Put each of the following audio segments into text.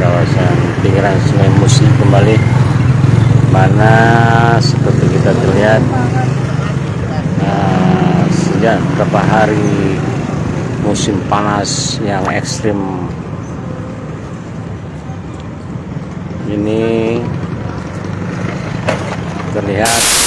kawasan pinggiran Sungai Musi kembali, mana seperti kita terlihat sejak beberapa hari musim panas yang ekstrim ini terlihat ya.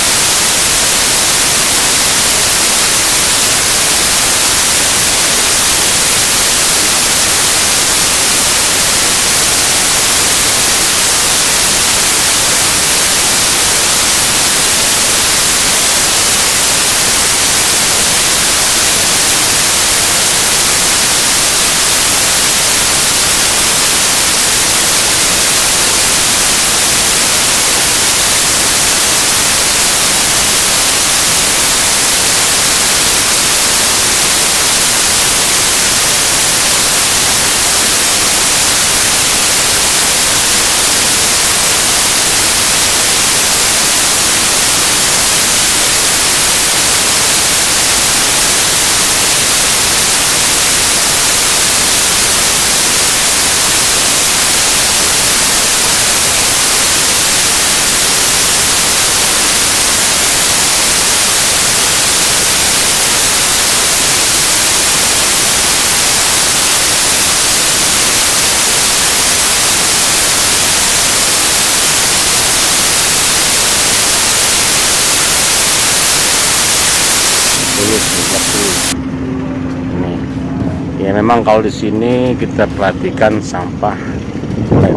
Memang kalau di sini kita perhatikan sampah mulai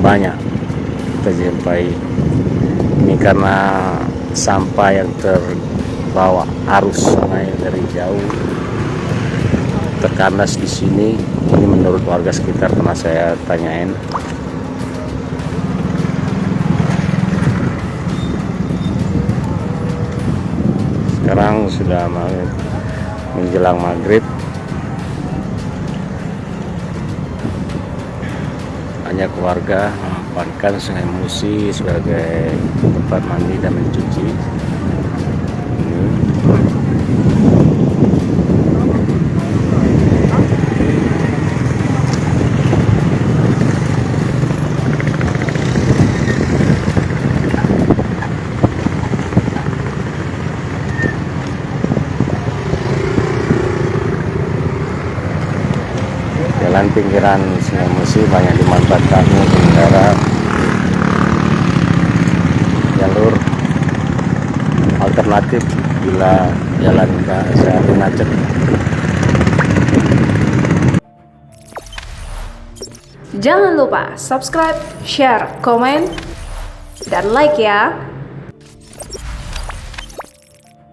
banyak kita jumpai. Ini karena sampah yang terbawa arus sungai dari jauh terkandas di sini. Ini menurut warga sekitar pernah saya tanyain. Sekarang sudah menjelang maghrib. Banyak warga memanfaatkan Sungai Musi sebagai tempat mandi dan mencuci. Jalan pinggiran Sungai Musi banyak dimanfaatkan pengendara jalur alternatif bila jalan sehari macet. Jangan lupa subscribe, share, komen, dan like ya.